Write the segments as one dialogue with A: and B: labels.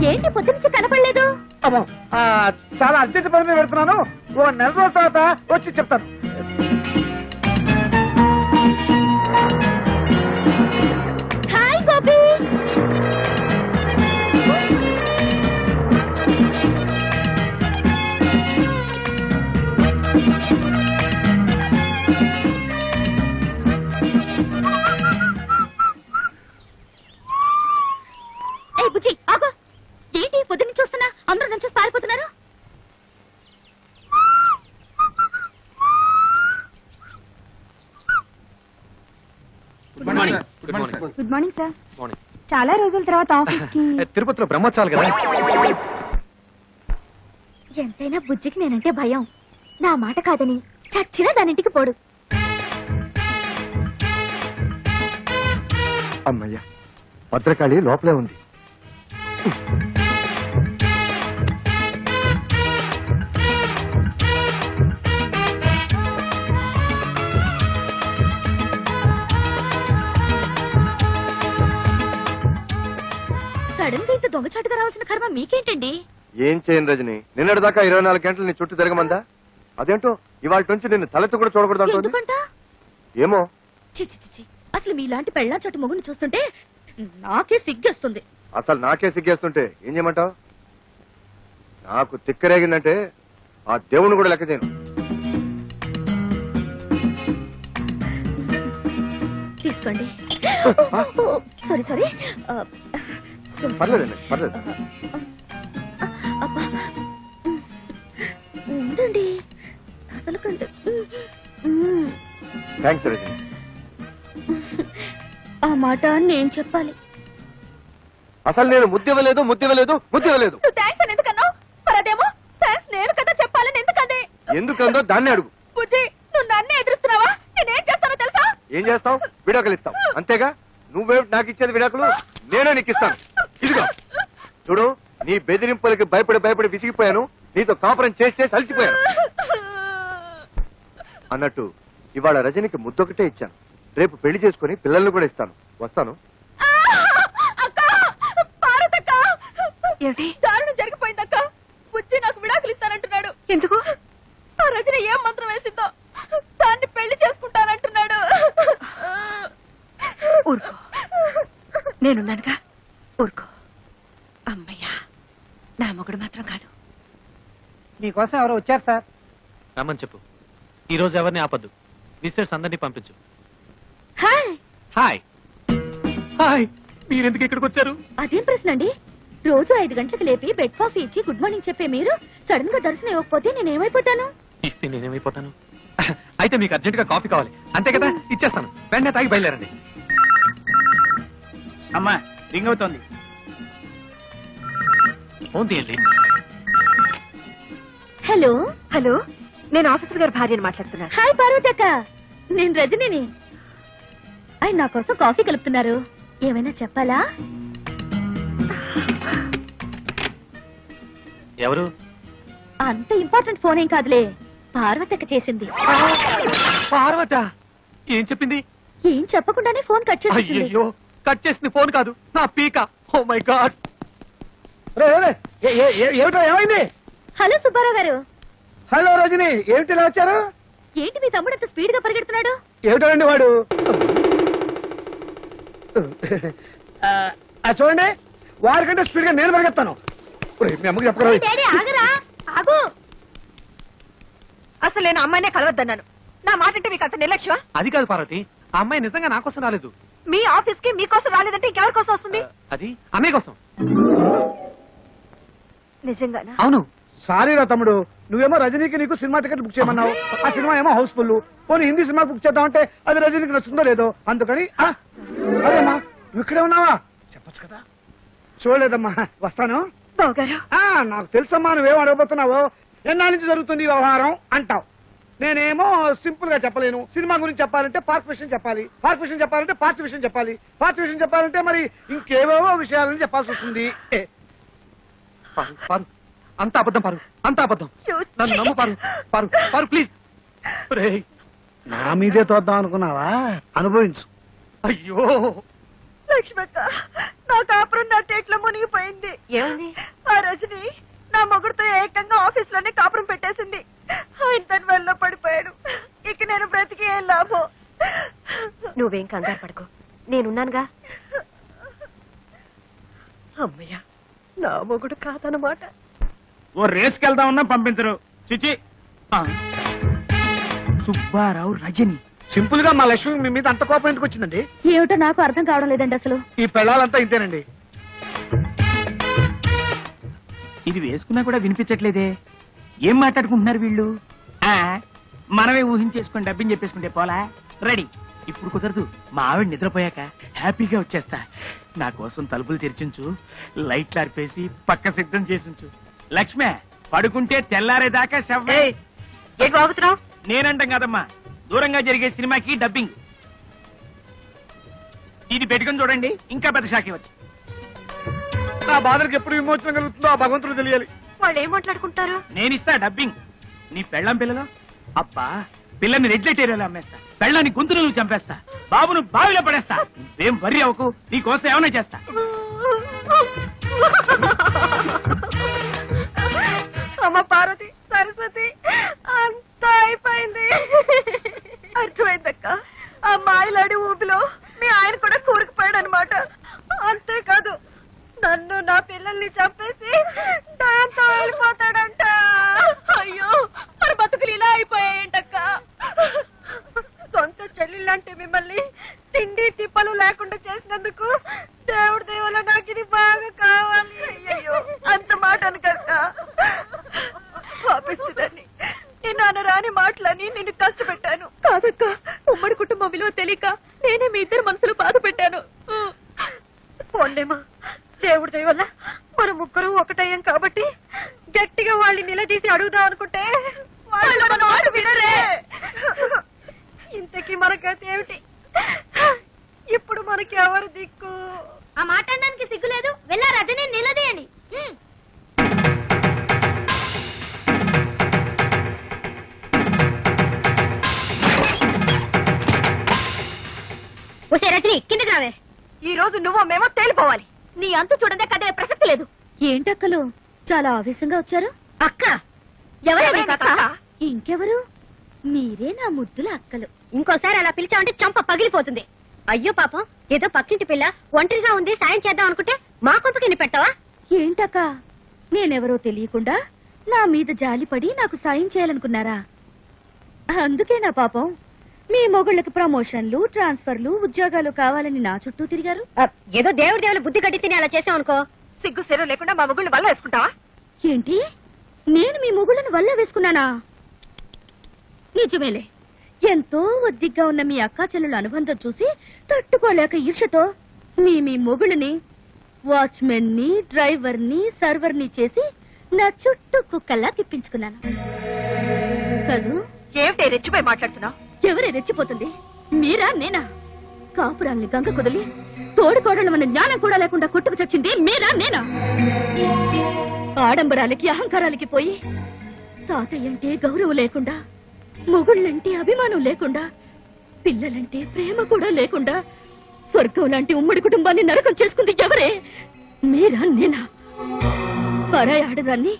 A: ఏంటి పొద్దు నుంచి కనపడలేదు?
B: అమ్మో చాలా అర్జెంట్ పని మీద పెడుతున్నాను. ఓ నెల రోజుల తర్వాత వచ్చి చెప్తాను.
A: హాయ్ గోపి. బుజ్జి ఆగో. ఏంటి పొద్దున్న చూస్తున్నా అందరూ నుంచి పారిపోతున్నారు?
C: Good morning sir. చాలా రోజుల తర్వాత ఆఫీస్ కి.
D: తిరుపతిలో బ్రహ్మోత్సవాలు కదా.
A: ఎంతైనా బుజ్జికి నేనంటే భయం. నా మాట కాదని చచ్చినా దానింటికి పోడు.
D: అమ్మయ్యా, భద్రకాళి లోపలే ఉంది.
A: సడన్ గా ఇంత దొంగచాటుగా రావాల్సిన కర్మ మీకేంటండి?
D: ఏం చేయను రజని, నిన్నటి దాకా 24 గంటలు నీ చుట్టూ తిరగమందా? అదేంటో ఇవాళ నుంచి నిన్ను తలెత్తు కూడా చూడకూడదు అంటుంది. ఏమో
A: చిచి, అసలు మీలాంటి పెళ్ళా చోటు మొగుని చూస్తుంటే నాకే సిగ్గేస్తుంది.
D: అసలు నాకే సిగ్గేస్తుంటే ఏం చేయమంటావు? నాకు తిక్కరేగిందంటే ఆ దేవుణ్ణి కూడా లెక్క చేయను.
A: తీసుకోండి. సారీ
D: పర్లేదండి, పర్లేదు.
A: ఉండండి, కదలకండి.
D: థ్యాంక్స్ రజని.
A: ఆ మాట నేను చెప్పాలి.
D: అసలు నేను ముద్దివ్వలేదు.
A: థ్యాంక్స్ అని ఎందుకన్నావు? మరదేమో థ్యాంక్స్ నేను కదా చెప్పాలని ఎందుకండి?
D: ఎందుకందో దాన్ని అడుగు.
A: బుజ్జి, నువ్వు నన్నే ఎదురుస్తున్నావా? నేనేం చేస్తానో తెలుసా?
D: ఏం చేస్తావు? విడాకులు ఇస్తావు అంతేగా. నువ్వే నాకు ఇచ్చేది విడాకులు, నేనే నీకు ఇస్తాను. ఇదిగో చూడు, నీ బెదిరింపులకి భయపడి విసిగిపోయాను. నీతో కాపురం చేసి అలసిపోయాను. అన్నట్టు ఇవాళ రజనికి ముద్దొకటే ఇచ్చాను. రేపు పెళ్లి చేసుకుని పిల్లల్ని కూడా ఇస్తాను. వస్తాను.
A: దారుణం జరిగిపోయిందక్క. బుజ్జి నాకు విడాకులు ఇస్తానంటున్నాడు. ఎందుకు? ఆ రజని ఏం మంత్రం వేసిందో దాన్ని పెళ్లి చేసుకుంటానంటున్నాడు.
C: ఊరుకో, నేనున్నానుగా, ఊరుకో. అమ్మయ్యా, నా మొగుడు మాత్రం కాదు.
B: మీకోసం ఎవరో వచ్చారు సార్.
E: రమ్మని చెప్పు. ఈ రోజు ఎవరిని ఆపద్దు. విజిటర్స్ అందరినీ పంపించు.
A: హాయ్.
E: హాయ్ హాయ్, మీరెందుకు ఇక్కడికి వచ్చారు?
A: అదేం ప్రశ్న అండి? రోజు 5 గంటలకు లేపి బెడ్ కాఫీ ఇచ్చి గుడ్ మార్నింగ్ చెప్పే మీరు సడన్ గా దర్శనం ఇవ్వకపోతే నేనేమైపోతాను?
E: ఇస్తే నేనేమైపోతాను? అయితే మీకు అర్జెంట్ గా కాఫీ కావాలి అంతే కదా? ఇచ్చేస్తాను. వెంటనే తాగి బయలుదేరండి.
B: అమ్మా రింగ్ అవుతోంది.
E: ఫోన్ తీయండి.
A: హలో
C: హలో, నేను ఆఫీసర్ గారి భార్యని మాట్లాడుతున్నాను.
A: హాయ్ పార్వతక్క, నేను రజనిని. ఆయన నా కోసం కాఫీ కలుపుతున్నారు. ఏమైనా చెప్పాలా?
E: ఎవరు?
A: అంత ఇంపార్టెంట్ ఫోన్ ఏం కాదులే, పార్వతక్క చేసింది.
E: పార్వత ఏం చెప్పింది?
A: ఏం చెప్పకుండానే ఫోన్ కట్ చేసింది.
E: అయ్యో, కట్ చేసింది ఫోన్ కాదు, నా పీక. Oh my god.
B: ఏమిటో ఏమైంది?
A: హలో సుబ్బారావు గారు.
B: హలో రజని, ఏమిటి ఇలా వచ్చారు?
A: ఏంటి మీ తమ్ముడు అంత స్పీడ్ గా పరిగెడుతున్నాడు?
B: ఏమిటండి వాడు? చూడండి, వారికంటే స్పీడ్ గా నేను పరిగెత్తాను. మీ అమ్మకి చెప్పరా?
A: డాడీ ఆగరా, ఆగు.
C: అసలు నేను అమ్మాయినే కలవద్దన్నాను. నా మాట అంటే మీకు అంత నిర్లక్ష్యం?
E: అది కాదు పార్వతి, ఆ అమ్మాయి నిజంగా నా కోసం రాలేదు.
C: మీ ఆఫీస్ కి మీకోసం రాలేదంటే ఇంకెవరి కోసం వస్తుంది?
E: అది అన్నయ్య కోసం.
C: నిజంగానా?
E: అవును.
B: సారీరా తమ్ముడు, నువ్వేమో రజనీకి నీకు సినిమా టికెట్ బుక్ చేయమన్నావు. ఆ సినిమా ఏమో హౌస్ఫుల్. పోనీ హిందీ సినిమా బుక్ చేద్దామంటే అది రజనీకి నచ్చుతుందో లేదో, అందుకని. అదేమ్మా, నువ్వు ఇక్కడే ఉన్నావా? చెప్పొచ్చు కదా. చూడలేదమ్మా, వస్తాను. నాకు తెలుసమ్మా నువ్వేం అడగబోతున్నావో. ఎన్నా నుంచి జరుగుతుంది వ్యవహారం అంటావు. నేనేమో సింపుల్ గా చెప్పలేను. సినిమా గురించి చెప్పాలంటే పార్క్ విషయం చెప్పాలి, పార్క్ విషయం చెప్పాలంటే పార్టీ విషయం చెప్పాలి, పార్టీ విషయం చెప్పాలంటే మరి ఇంకేవేవో విషయాలని చెప్పాల్సి వస్తుంది.
E: అంత అబద్ధం పారు, అంత అబద్ధం. నన్ను నమ్ము పారు. పారు పారు ప్లీజ్.
B: నా మీదే తోద్దాం అనుకున్నావా? అనుభవించు.
E: అయ్యో
C: లక్ష్మక్క, నా కాపురం నా తేట్ల
A: మునిగిపోయింది. ఏమైంది? ఆ రజని నా మొగుడుతో ఏకంగా ఆఫీస్ లోనే కాపురం పెట్టేసింది. ఆయన తన వల్ల పడిపోయాడు. ఇక నేను బ్రతికి ఏం లాభం?
F: నువ్వేం కంగారు పడకు, నేనున్నానుగా. అమ్మయ్య, నా మొగుడు కాదనమాట.
B: ఓ రేస్కి వెళ్దామన్నా పంపించరు. చిచి. సుబ్బారావు రజని. సింపుల్ గా మా లక్ష్మి మీ మీద అంత కోపం ఎందుకు వచ్చిందండి?
C: ఏమిటో నాకు అర్థం కావడం లేదండి అసలు.
B: ఈ పెళ్ళాలంతా ఇంతేనండి.
G: ఇది వేసుకున్నా కూడా వినిపించట్లేదే. ఏం మాట్లాడుకుంటున్నారు వీళ్ళు? మనమే ఊహించేసుకుని డబ్బింగ్ చెప్పేసుకుంటే పోలా. రెడీ. ఇప్పుడు కుదరదు, మా ఆవిడ నిద్రపోయాక హ్యాపీగా వచ్చేస్తా. నా కోసం తలుపులు తెరిచించు, లైట్లు ఆర్పేసి పక్క సిద్ధం చేసించు. లక్ష్మే, పడుకుంటే తెల్లారేదాకా
F: ఏంటి బాగుతున్నావు?
G: నేనంటాం కదమ్మా, దూరంగా జరిగే సినిమాకి డబ్బింగ్. ఇది పెట్టుకుని చూడండి, ఇంకా పెద్ద షాక్ ఇవ్వచ్చు.
B: నా బాధలకు ఎప్పుడు విమోచన కలుగుతుందో ఆ భగవంతుడు తెలియాలి.
F: వాళ్ళు ఏం మాట్లాడుకుంటారు?
G: నేనిస్తా డబ్బింగ్. నీ పెళ్ళం పిల్లలో అబ్బా, పిల్లని రెడ్ లైట్ ఏరియాలో అమ్మేస్తా, పెళ్ళాన్ని గొంతులు నువ్వు చంపేస్తా, బాబును బావిలో పడేస్తా. నువ్వేం వర్రీ అవ్వకు, నీకోసం ఏమైనా చేస్తా.
A: అమ్మ పార్వతి, సరస్వతి, అంతా అయిపోయింది. అర్థమైందక్క. ఆ మాయలాడి ఊపిలో మీ ఆయన కూడా కూరుకుపోయాడు అనమాట. అంతేకాదు, నన్ను నా పిల్లల్ని చంపేసి దాంతో వెళ్ళిపోతాడంట. అయ్యో, మరి బతుకులు ఇలా అయిపోయాయంటక్క. సొంత చెల్లెళ్ళంటే మిమ్మల్ని తిండి తిప్పలు లేకుండా చేసినందుకు దేవుడి దేవుల నాకు ఇది బాగా కావాలి. అయ్యో, అంత మాట అనకక్క. పాపిస్తుందని నేను అనరాని మాటలని నిన్ను కష్టపెట్టాను. కాదక్క, ఉమ్మడి కుటుంబం విలువ తెలియక నేనే మీ ఇద్దరు మనసులో బాధ పెట్టాను. పోండేమా, దేవుడి దయ వల్ల మన ముగ్గురు ఒకటయ్యాం కాబట్టి గట్టిగా వాళ్ళని నిలదీసి అడుగుదాం అనుకుంటే వాళ్ళు మన మాట వినరే. ఇంతకీ మన గతి ఏమిటి? ఇప్పుడు మనకి ఎవరు దిక్కు?
C: ఆ మాట్లాడడానికి సిగ్గులేదు. వెళ్ళా రజని నిలదీయండి.
A: ఒసే రజని, కిందకి రావే. ఈ రోజు నువ్వు మేమో తేలిపోవాలి. నీ అంతు చూడదే కదే ప్రసక్తి లేదు.
C: ఏంటక్కలు చాలా ఆవేశంగా వచ్చారు?
A: అక్క ఎవరైనా అక్క?
C: ఇంకెవరు? మీరే నా ముద్దుల అక్కలు.
A: ఇంకోసారి అలా పిలిచామంటే చంప పగిలిపోతుంది. అయ్యో పాపం, ఏదో పక్కింటి పిల్ల ఒంటరిగా ఉంది, సాయం చేద్దాం అనుకుంటే మా కొంపకిని పెట్టావా?
C: ఏంటక్క, నేనెవరో తెలియకుండా నా మీద జాలిపడి నాకు సాయం చేయాలనుకున్నారా? అందుకే నా పాపం మీ మొగుళ్ళకి ప్రమోషన్లు, ట్రాన్స్ఫర్లు, ఉద్యోగాలు కావాలని నా చుట్టూ తిరిగారు.
A: ఏదో దేవుడి దేవుల బుద్ధి గడ్డి తిని అలా చేసావు అనుకో, సిగ్గు సెరవు లేకుండా మా మొగుళ్ళు వల్ల వేసుకుంటావా?
C: ఏంటి, నేను మీ మొగుళ్ళని వల్ల వేసుకున్నానా? నిజమేలే, ఎంతో ఒద్దిగ్గా ఉన్న మీ అక్కా చెల్లెల అనుబంధం చూసి తట్టుకోలేక ఈర్షతో మీ మొగుళ్ళని వాచ్మెన్ ని, డ్రైవర్ ని, సర్వర్ ని చేసి నా చుట్టూ కుక్కల్లా తిప్పించుకున్నాను కదూ.
A: ఏమిటి రెచ్చిపోయి మాట్లాడుతున్నావు?
C: ఎవరే రెచ్చిపోతుంది, మీరా నేనా? కాపురాల్ని గంగ కుదిలి తోడుకోడలు మన జ్ఞానం కూడా లేకుండా కొట్టుకు చచ్చింది మీరా నేనా? ఆడంబరాలకి అహంకారాలకి పోయి తాతయ్యంటే గౌరవం లేకుండా, మొగుళ్ళంటే అభిమానం లేకుండా, పిల్లలంటే ప్రేమ కూడా లేకుండా స్వర్గం లాంటి ఉమ్మడి కుటుంబాన్ని నరకం చేసుకుంది ఎవరే? మీరా నేనా? పరాయి ఆడదాన్ని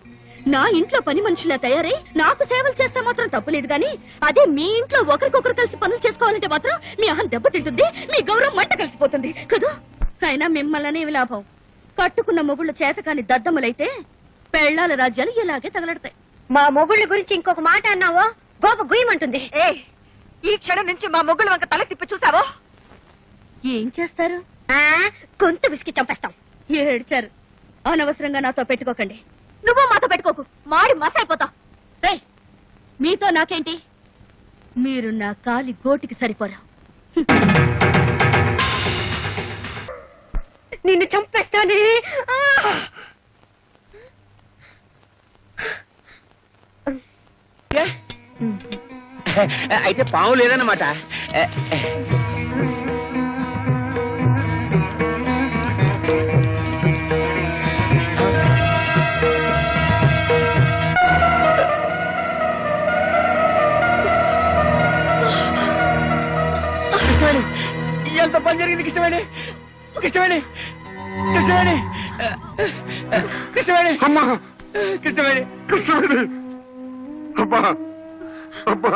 C: నా ఇంట్లో పని మనుషులా తయారై నాకు సేవలు చేస్తే మాత్రం తప్పులేదు గాని, అదే మీ ఇంట్లో ఒకరికొకరు కలిసి పనులు చేసుకోవాలంటే మాత్రం మీ అహం దెబ్బతింటుంది, మీ గౌరవం మంట కలిసిపోతుంది కదా. అయినా మిమ్మల్ని లాభం, కట్టుకున్న మొగుళ్ళు చేతకాని దద్దమ్మలైతే పెళ్లాల రాజ్యాలు ఇలాగే తగలడతాయి.
A: మా మొగుళ్ళ గురించి ఇంకొక మాట అన్నావో గోప గుయ్యమంటుంది. ఈ క్షణం నుంచి మా మొగుళ్ళ వంక తల తిప్పి చూసావో
C: ఏం చేస్తారు?
A: గొంతు విసికి చంపేస్తాం.
C: ఏడ్చారు. అనవసరంగా నాతో పెట్టుకోకండి.
A: నువ్వు మాతో పెట్టుకోకు, మాడి మసైపోతావు.
C: మీతో నాకేంటి? మీరు నా కాలి గోటికి సరిపోరా.
A: నిన్ను చంపేస్తానే.
G: అయితే పాము లేదన్నమాట.
B: ఎంత పని జరిగింది? ఇష్టమేనే.
G: కృష్ణవేణి కృష్ణవేణి
D: అమ్మా
G: కృష్ణవేణి
D: కృష్ణవేణి అబ్బా అబ్బా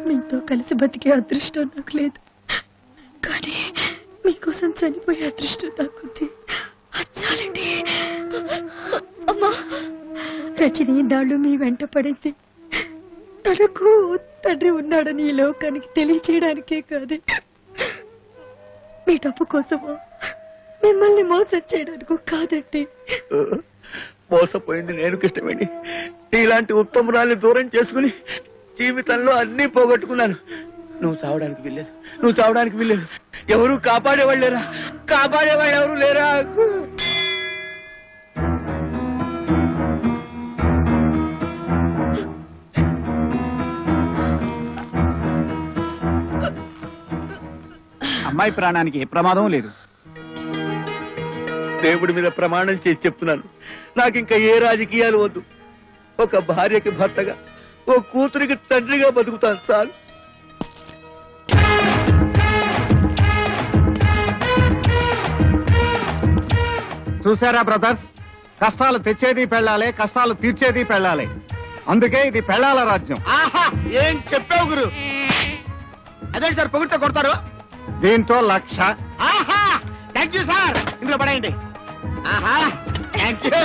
A: మీతో కలిసి బతికే అదృష్టం నాకు లేదు, కానీ మీకోసం చనిపోయే అదృష్టం నాకుంది. చాలండి.
C: అమ్మా,
A: రజని నాళ్ళు మీ వెంట పడింది తనకు తండ్రి ఉన్నాడని ఈ లోకానికి తెలియచేయడానికే కాదు, మీ డబ్బు కోసమో మిమ్మల్ని మోసం చేయడానికి కాదండి.
G: మోసపోయింది నేను కృష్ణవేణి. నీలాంటి ఉత్తమురాల్ని దూరం చేసుకుని జీవితంలో అన్ని పోగొట్టుకున్నాను. నువ్వు చావడానికి వెళ్ళలేదు, నువ్వు చావడానికి వెళ్ళలేదు. ఎవరు కాపాడేవాళ్ళు లేరా? కాపాడేవాళ్ళు ఎవరు లేరా?
B: అమ్మాయి ప్రాణానికి ఏ ప్రమాదం లేదు.
G: దేవుడి మీద ప్రమాణం చేసి చెప్తున్నాను, నాకింకా ఏ రాజకీయాలు వద్దు. ఒక భార్యకి భర్తగా, ఓ కూతురికి తండ్రిగా బతుకుతాను చాలు.
D: చూసారా బ్రదర్స్, కష్టాలు తెచ్చేది పెళ్ళాలి, కష్టాలు తీర్చేది పెళ్ళాలి. అందుకే ఇది పెళ్ళాల రాజ్యం.
G: ఆహా, ఏం చెప్పావు గురు? అదే సార్ పొగిడితే కొడతారు.
D: దీంతో 1,00,000.
G: ఆహా, థ్యాంక్ యూ సార్. ఇందులో పడేయండి. ఆహా, థ్యాంక్ యూ.